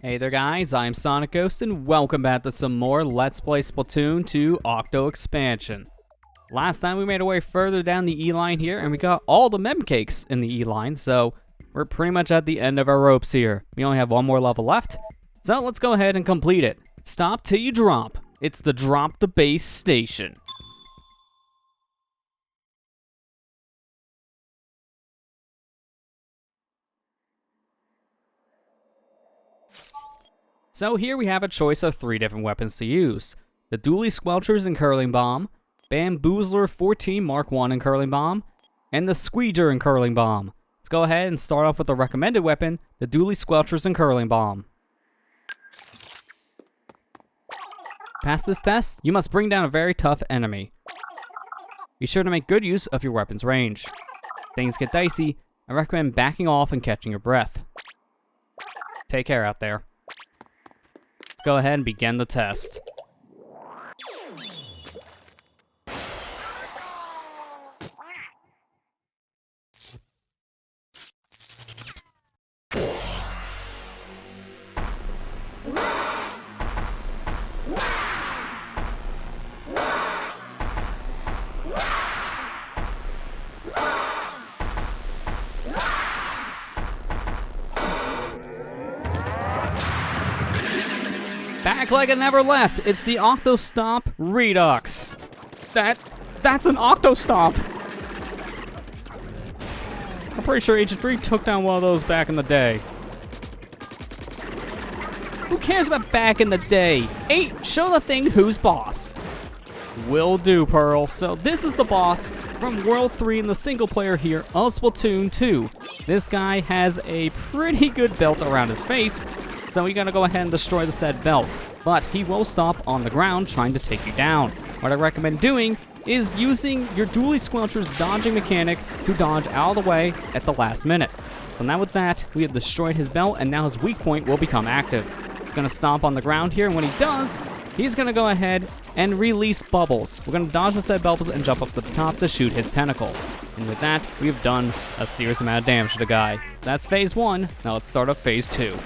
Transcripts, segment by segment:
Hey there guys, I'm SonicGhost and welcome back to some more Let's Play Splatoon 2 Octo expansion. Last time we made our way further down the E-line here and we got all the mem cakes in the E-line, so we're pretty much at the end of our ropes here. We only have one more level left, so let's go ahead and complete it. Stop till you drop. It's the drop the base station. So here we have a choice of 3 different weapons to use. The Dually Squelchers and Curling Bomb, Bamboozler 14 Mark 1 and Curling Bomb, and the Squeeger and Curling Bomb. Let's go ahead and start off with the recommended weapon, the Dually Squelchers and Curling Bomb. Pass this test, you must bring down a very tough enemy. Be sure to make good use of your weapon's range. If things get dicey, I recommend backing off and catching your breath. Take care out there. Go ahead and begin the test. Back like it never left. It's the Octo Stomp Redux. That's an Octo Stomp. I'm pretty sure Agent 3 took down one of those back in the day. Who cares about back in the day? 8, show the thing who's boss. Will do, Pearl. So this is the boss from World 3 in the single player here of Splatoon 2. This guy has a pretty good belt around his face, so we gotta go ahead and destroy the said belt. But he will stop on the ground trying to take you down. What I recommend doing is using your Dually Squelcher's dodging mechanic to dodge out of the way at the last minute. So now with that, we have destroyed his belt and now his weak point will become active. He's gonna stomp on the ground here, and when he does, he's gonna go ahead and release bubbles. We're gonna dodge the said bubbles and jump up to the top to shoot his tentacle. And with that, we've done a serious amount of damage to the guy. That's phase 1, now let's start up phase 2.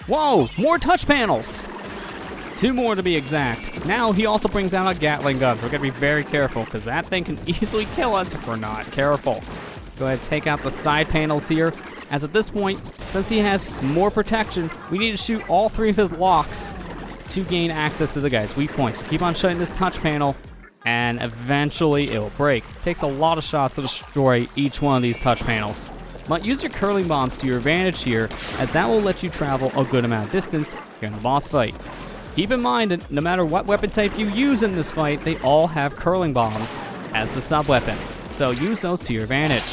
Whoa, more touch panels! 2 more to be exact. Now he also brings out a Gatling gun, so we're gonna be very careful because that thing can easily kill us if we're not careful. Go ahead and take out the side panels here, as at this point, since he has more protection, we need to shoot all 3 of his locks to gain access to the guy's weak points. So keep on shutting this touch panel, and eventually it will break. It takes a lot of shots to destroy each one of these touch panels. But use your curling bombs to your advantage here, as that will let you travel a good amount of distance during the boss fight. Keep in mind that no matter what weapon type you use in this fight, they all have curling bombs as the sub-weapon. So use those to your advantage.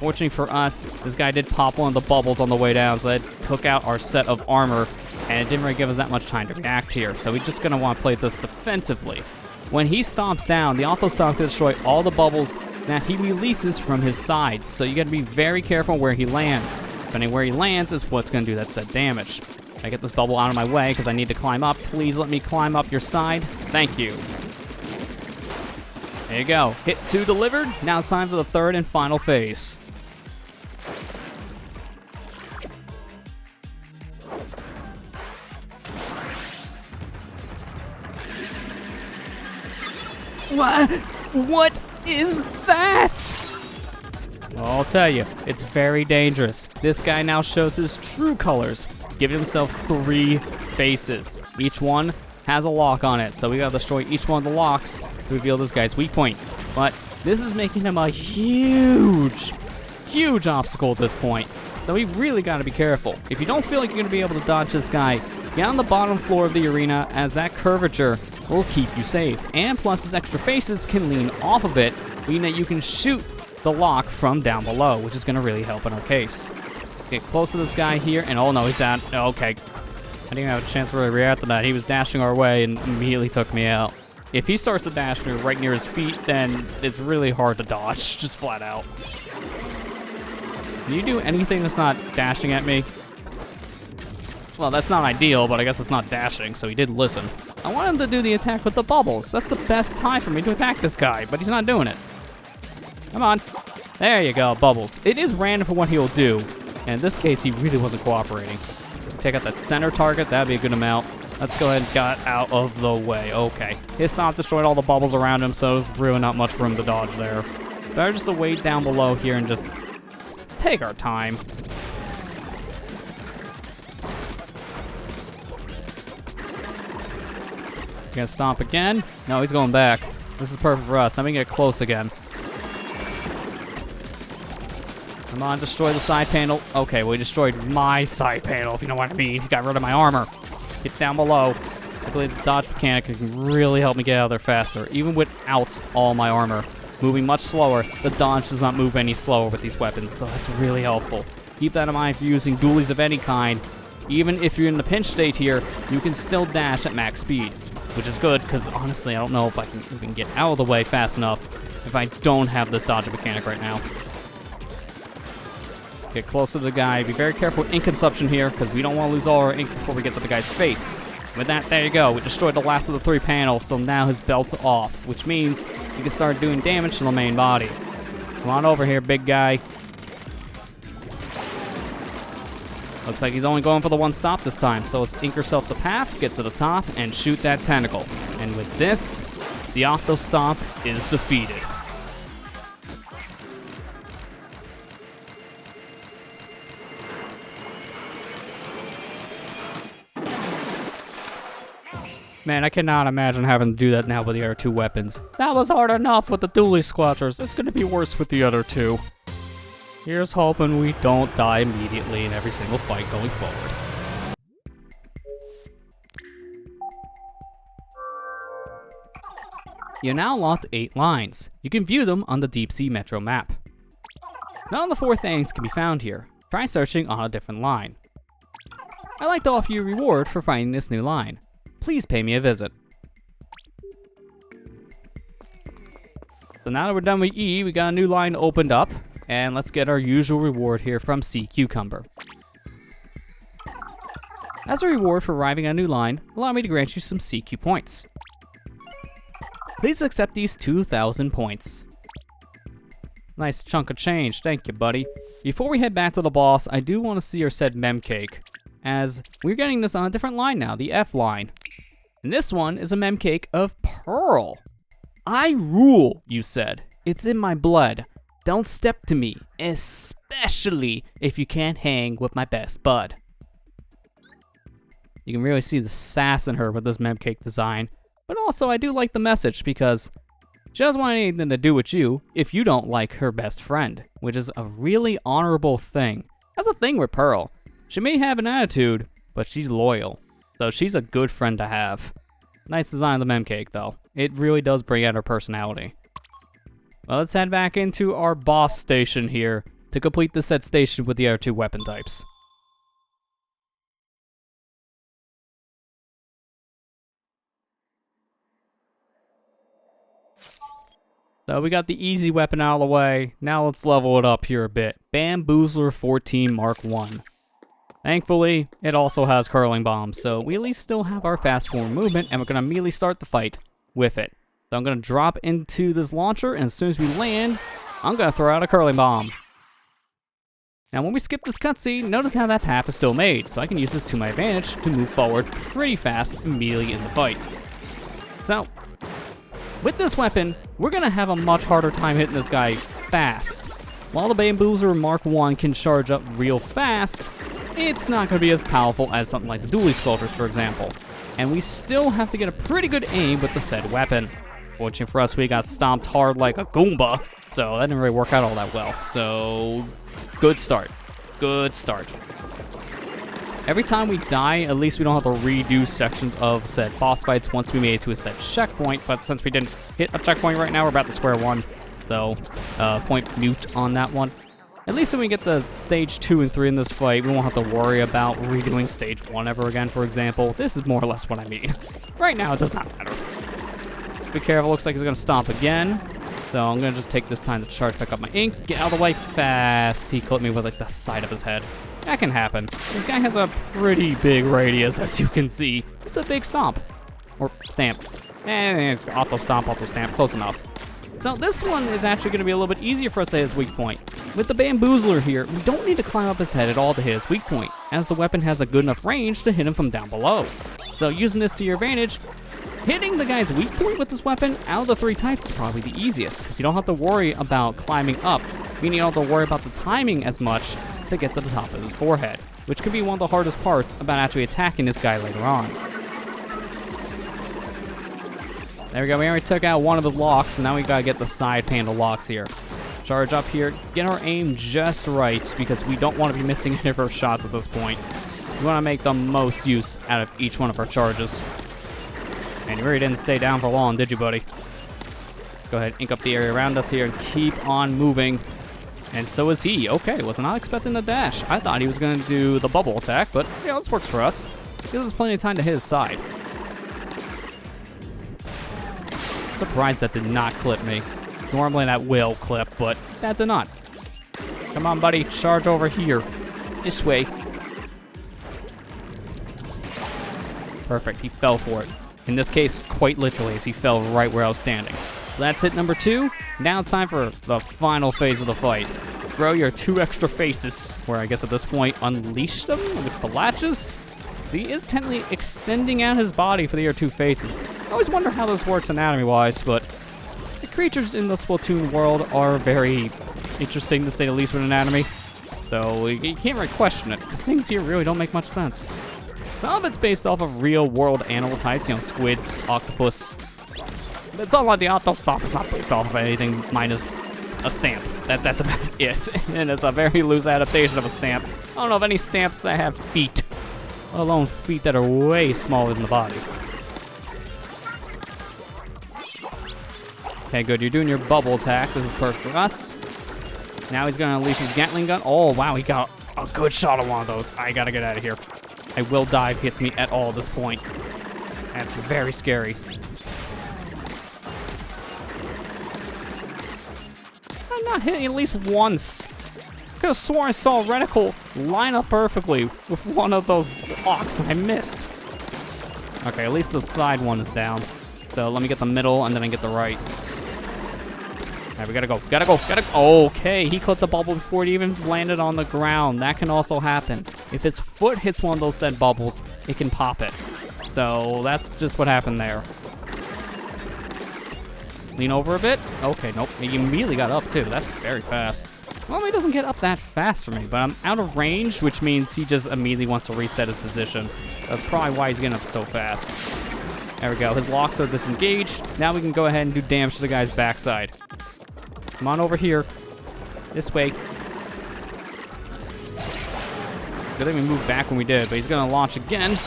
Fortunately for us, this guy did pop one of the bubbles on the way down, so that took out our set of armor, and it didn't really give us that much time to react here. So we're just going to want to play this defensively. When he stomps down, the Octo Stomp can destroy all the bubbles that he releases from his sides, so you got to be very careful where he lands. Depending where he lands is what's going to do that said damage. I get this bubble out of my way because I need to climb up. Please let me climb up your side. Thank you. There you go. Hit 2 delivered. Now it's time for the 3rd and final phase. What is that? Well, I'll tell you, it's very dangerous. This guy now shows his true colors, giving himself 3 faces. Each one has a lock on it, so we gotta destroy each one of the locks to reveal this guy's weak point. But this is making him a huge obstacle at this point. So we really gotta be careful. If you don't feel like you're gonna be able to dodge this guy, get on the bottom floor of the arena, as that curvature will keep you safe. And plus his extra faces can lean off of it, meaning that you can shoot the lock from down below, which is gonna really help in our case. Get close to this guy here, and oh no, he's down. Okay. I didn't even have a chance to really react to that. He was dashing our way and immediately took me out. If he starts to dash me right near his feet, then it's really hard to dodge, just flat out. Can you do anything that's not dashing at me? Well, that's not ideal, but I guess it's not dashing, so he did listen. I want him to do the attack with the bubbles. That's the best time for me to attack this guy, but he's not doing it. Come on. There you go, bubbles. It is random for what he'll do, and in this case, he really wasn't cooperating. Take out that center target, that'd be a good amount. Let's go ahead and get out of the way. Okay. His Stomp destroyed all the bubbles around him, so there's really not much room to dodge there. Better just to wait down below here and just take our time. Gonna Stomp again. No, he's going back. This is perfect for us. Now we can get close again. Come on, destroy the side panel. Okay, well, he destroyed my side panel, if you know what I mean. He got rid of my armor. Get down below. I believe the dodge mechanic can really help me get out of there faster, even without all my armor. Moving much slower, the dodge does not move any slower with these weapons, so that's really helpful. Keep that in mind if you're using dualies of any kind. Even if you're in the pinch state here, you can still dash at max speed, which is good, because honestly, I don't know if I can even get out of the way fast enough if I don't have this dodge mechanic right now. Get closer to the guy. Be very careful with ink consumption here, because we don't want to lose all our ink before we get to the guy's face. With that, there you go. We destroyed the last of the 3 panels, so now his belt's off, which means he can start doing damage to the main body. Come on over here, big guy. Looks like he's only going for the one stop this time, so let's ink ourselves a path, get to the top, and shoot that tentacle. And with this, the Octo Stomp is defeated. Man, I cannot imagine having to do that now with the other 2 weapons. That was hard enough with the dually squatchers. It's going to be worse with the other 2. Here's hoping we don't die immediately in every single fight going forward. You now locked 8 lines. You can view them on the Deep Sea Metro map. None of the 4 things can be found here. Try searching on a different line. I'd like to offer you a reward for finding this new line. Please pay me a visit. So now that we're done with E, we got a new line opened up, and let's get our usual reward here from Sea Cucumber. As a reward for arriving at a new line, allow me to grant you some CQ points. Please accept these 2,000 points. Nice chunk of change, thank you, buddy. Before we head back to the boss, I do want to see our said mem cake, as we're getting this on a different line now, the F line. And this one is a mem cake of Pearl. I rule, you said. It's in my blood. Don't step to me, especially if you can't hang with my best bud. You can really see the sass in her with this mem cake design. But also, I do like the message because she doesn't want anything to do with you if you don't like her best friend, which is a really honorable thing. That's a thing with Pearl. She may have an attitude, but she's loyal. So she's a good friend to have. Nice design of the mem cake, though. It really does bring out her personality. Well, let's head back into our boss station here to complete the set station with the other 2 weapon types. So we got the easy weapon out of the way. Now let's level it up here a bit. Bamboozler 14 Mark 1. Thankfully, it also has curling bombs, so we at least still have our fast forward movement, and we're going to immediately start the fight with it. So I'm going to drop into this launcher, and as soon as we land, I'm going to throw out a curling bomb. Now when we skip this cutscene, notice how that path is still made, so I can use this to my advantage to move forward pretty fast immediately in the fight. So, with this weapon, we're going to have a much harder time hitting this guy fast. While the Bamboozler Mark 1 can charge up real fast, it's not going to be as powerful as something like the Dually Sculptors, for example. And we still have to get a pretty good aim with the said weapon. Fortunately for us, we got stomped hard like a Goomba, so that didn't really work out all that well. So, good start. Good start. Every time we die, at least we don't have to redo sections of said boss fights once we made it to a set checkpoint, but since we didn't hit a checkpoint right now, we're about to square one. So, point mute on that one. At least when we get the stage 2 and 3 in this fight, we won't have to worry about redoing stage 1 ever again, for example. This is more or less what I mean. Right now, it does not matter. Be careful, looks like he's gonna stomp again. So I'm gonna just take this time to charge back up my ink. Get out of the way fast. He clipped me with like the side of his head. That can happen. This guy has a pretty big radius, as you can see. It's a big stomp. Or Stamp. It's Octo Stomp, Octo Stamp. Close enough. So this one is actually going to be a little bit easier for us to hit his weak point. With the Bamboozler here, we don't need to climb up his head at all to hit his weak point, as the weapon has a good enough range to hit him from down below. So using this to your advantage, hitting the guy's weak point with this weapon out of the 3 types is probably the easiest, because you don't have to worry about climbing up, meaning you don't have to worry about the timing as much to get to the top of his forehead, which could be one of the hardest parts about actually attacking this guy later on. There we go, we already took out one of his locks, and now we gotta get the side panel locks here. Charge up here, get our aim just right, because we don't want to be missing any of our shots at this point. We want to make the most use out of each one of our charges. And you really didn't stay down for long, did you, buddy? Go ahead, ink up the area around us here and keep on moving. And so is he. Okay, was not expecting the dash. I thought he was going to do the bubble attack, but yeah, this works for us. Gives us plenty of time to hit his side. Surprised that did not clip me. Normally that will clip, but that did not. Come on, buddy, charge over here. This way. Perfect, he fell for it. In this case, quite literally, as he fell right where I was standing. So that's hit number 2. Now it's time for the final phase of the fight. Throw your 2 extra faces, where I guess at this point, unleash them with the latches. He is technically extending out his body for the other 2 faces. I always wonder how this works anatomy-wise, but the creatures in the Splatoon world are very interesting, to say the least, with anatomy. So you can't really question it, because things here really don't make much sense. Some of it's based off of real-world animal types, you know, squids, octopus. But it's all like the Octo Stomp is not based off of anything minus a stamp. That's about it. And it's a very loose adaptation of a stamp. I don't know of any stamps that have feet, let alone feet that are way smaller than the body. Okay, good. You're doing your bubble attack. This is perfect for us. Now he's going to unleash his Gatling gun. Oh, wow, he got a good shot on one of those. I got to get out of here. I will die if he hits me at all at this point. That's very scary. I'm not hitting at least once. I could have sworn I saw a reticle line up perfectly with one of those ox and I missed. Okay, at least the side one is down. So let me get the middle and then I get the right. All right, we gotta go, gotta go, gotta go. Okay, he clipped the bubble before it even landed on the ground. That can also happen. If his foot hits one of those said bubbles, it can pop it. So that's just what happened there. Lean over a bit. Okay, nope. He immediately got up too. That's very fast. Well, he doesn't get up that fast for me, but I'm out of range, which means he just immediately wants to reset his position. That's probably why he's getting up so fast. There we go. His locks are disengaged. Now we can go ahead and do damage to the guy's backside. Come on over here. This way. Good thing we moved back when we did, but he's going to launch again.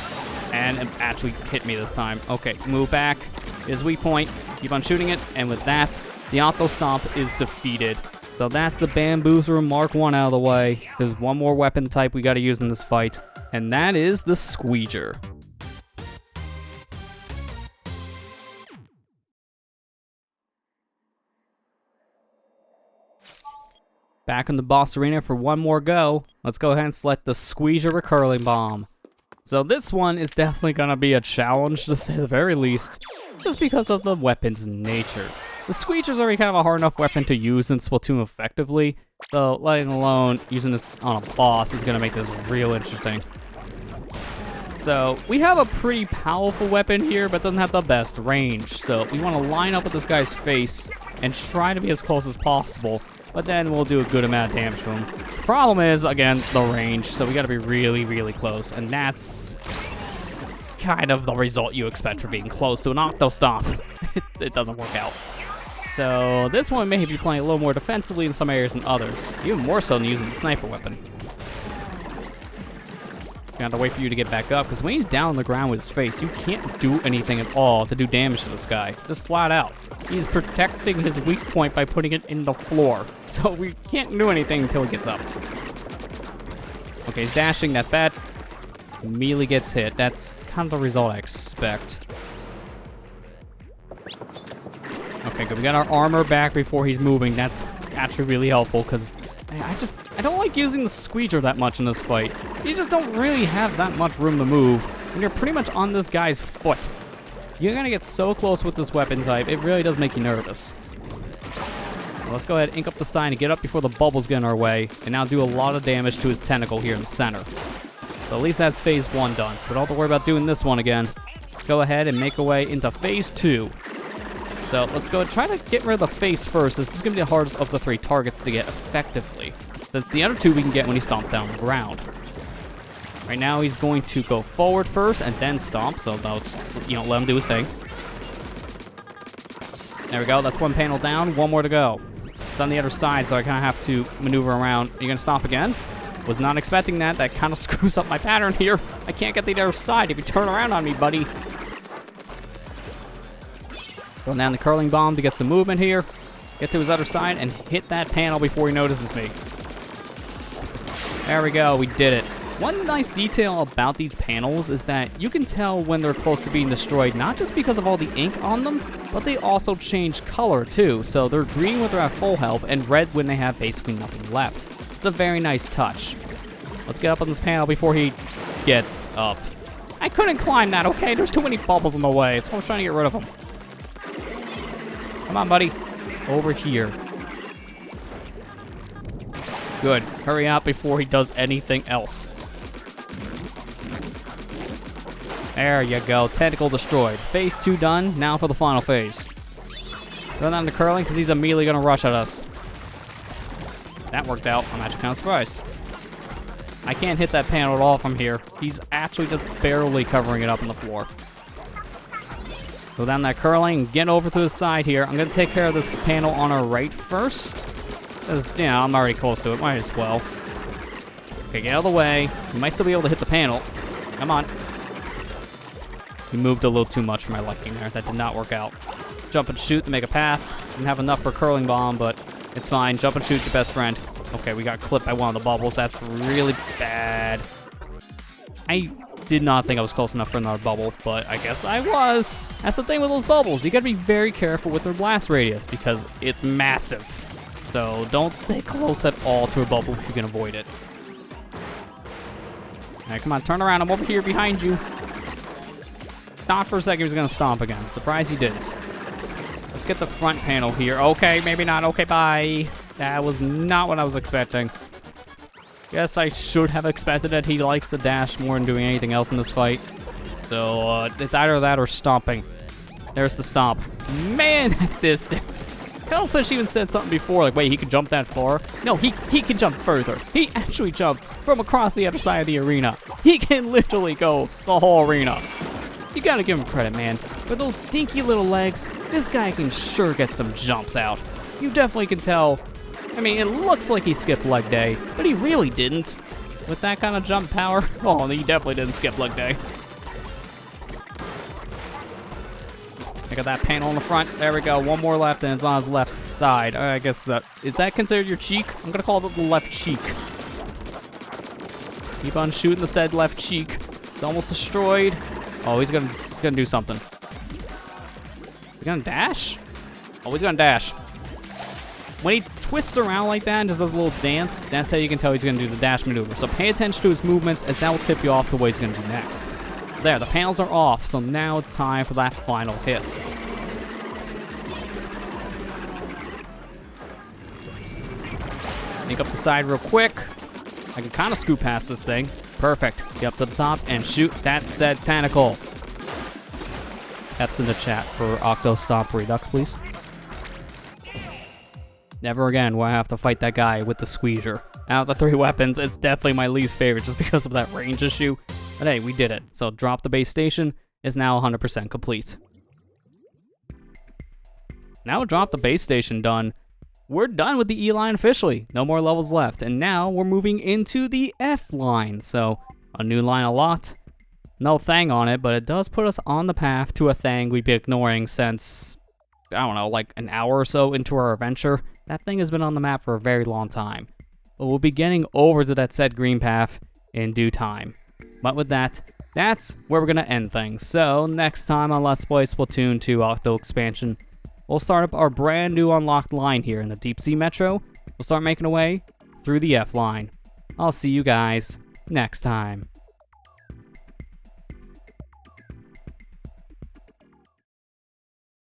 And it actually hit me this time. Okay, move back. His weak point. Keep on shooting it. And with that, the Octo Stomp is defeated. So that's the Bamboozler Mark 1 out of the way. There's one more weapon type we got to use in this fight. And that is the Squeeger. Back in the boss arena for one more go. Let's go ahead and select the Squeeger Recurling Bomb. So this one is definitely going to be a challenge, to say the very least, just because of the weapon's nature. The Squeeger's already kind of a hard enough weapon to use in Splatoon effectively, so letting alone using this on a boss is going to make this real interesting. So we have a pretty powerful weapon here, but doesn't have the best range. So we want to line up with this guy's face and try to be as close as possible. But then we'll do a good amount of damage to him. The problem is, again, the range, so we gotta be really, really close, and that's kind of the result you expect for being close to an Octo Stomp. It doesn't work out. So this one may be playing a little more defensively in some areas than others, even more so than using the sniper weapon. Gonna have to wait for you to get back up, because when he's down on the ground with his face, you can't do anything at all to do damage to this guy. Just flat out. He's protecting his weak point by putting it in the floor. So we can't do anything until he gets up. Okay, he's dashing. That's bad. Immediately gets hit. That's kind of the result I expect. Okay, good. We got our armor back before he's moving. That's actually really helpful, because I don't like using the Squeeger that much in this fight. You just don't really have that much room to move, and you're pretty much on this guy's foot. You're gonna get so close with this weapon type, it really does make you nervous. Let's go ahead and ink up the sign and get up before the bubbles get in our way, and now do a lot of damage to his tentacle here in the center. So at least that's phase 1 done, so we don't have to worry about doing this one again. Let's go ahead and make our way into phase 2. So let's go and try to get rid of the face first. This is going to be the hardest of the 3 targets to get effectively. That's the other 2 we can get when he stomps down on the ground. Right now he's going to go forward first and then stomp, so let him do his thing. There we go, that's 1 panel down, 1 more to go. It's on the other side, so I kind of have to maneuver around. Are you going to stomp again? Was not expecting that. That kind of screws up my pattern here. I can't get the other side if you turn around on me, buddy. Throw down the curling bomb to get some movement here. Get to his other side and hit that panel before he notices me. There we go, we did it. One nice detail about these panels is that you can tell when they're close to being destroyed, not just because of all the ink on them, but they also change color too. So they're green when they're at full health and red when they have basically nothing left. It's a very nice touch. Let's get up on this panel before he gets up. I couldn't climb that, okay? There's too many bubbles in the way, so I was trying to get rid of them. Come on, buddy. Over here. Good. Hurry up before he does anything else. There you go. Tentacle destroyed. Phase 2 done. Now for the final phase. Throw down the curling because he's immediately going to rush at us. That worked out. I'm actually kind of surprised. I can't hit that panel at all from here. He's actually just barely covering it up on the floor. Go down that curling and get over to the side here. I'm going to take care of this panel on our right first. Because, I'm already close to it. Might as well. Okay, get out of the way. You might still be able to hit the panel. Come on. He moved a little too much for my liking there. That did not work out. Jump and shoot to make a path. Didn't have enough for curling bomb, but it's fine. Jump and shoot's your best friend. Okay, we got clipped by one of the bubbles. That's really bad. I did not think I was close enough for another bubble, but I guess I was. That's the thing with those bubbles. You gotta be very careful with their blast radius because it's massive. So don't stay close at all to a bubble if you can avoid it. All right, come on, turn around. I'm over here behind you. Thought for a second he was gonna stomp again. Surprised he didn't. Let's get the front panel here. Okay, maybe not. Okay, bye. That was not what I was expecting. Guess I should have expected that he likes to dash more than doing anything else in this fight. So, it's either that or stomping. There's the stomp. Man, that distance. Cuttlefish even said something before, like, wait, he can jump that far? No, he can jump further. He actually jumped from across the other side of the arena. He can literally go the whole arena. You gotta give him credit, man. With those dinky little legs, this guy can sure get some jumps out. You definitely can tell. I mean, it looks like he skipped leg day, but he really didn't. With that kind of jump power, oh, he definitely didn't skip leg day. I got that panel in the front. There we go. One more left, and it's on his left side. I guess is that considered your cheek? I'm gonna call it the left cheek. Keep on shooting the said left cheek. It's almost destroyed. Oh, he's gonna do something. He's gonna dash? Oh, he's gonna dash. When he twists around like that and just does a little dance, that's how you can tell he's gonna do the dash maneuver. So pay attention to his movements, as that will tip you off to what he's gonna do next. There, the panels are off, so now it's time for that final hit. Sneak up the side real quick. I can kind of scoot past this thing. Perfect. Get up to the top and shoot that said tentacle. F's in the chat for Octo Stomp Redux, please. Never again will I have to fight that guy with the squeezer. Out of the 3 weapons, it's definitely my least favorite just because of that range issue. But hey, we did it. So drop the base station is now 100% complete. Now drop the base station done. We're done with the E line officially. No more levels left. And now we're moving into the F line. So a new line unlocked. No thing on it, but it does put us on the path to a thing we'd be ignoring since, I don't know, like an hour or so into our adventure. That thing has been on the map for a very long time. But we'll be getting over to that said green path in due time. But with that, that's where we're going to end things. So next time on Let's Play Splatoon 2 Octo Expansion, we'll start up our brand new unlocked line here in the Deep Sea Metro. We'll start making our way through the F line. I'll see you guys next time.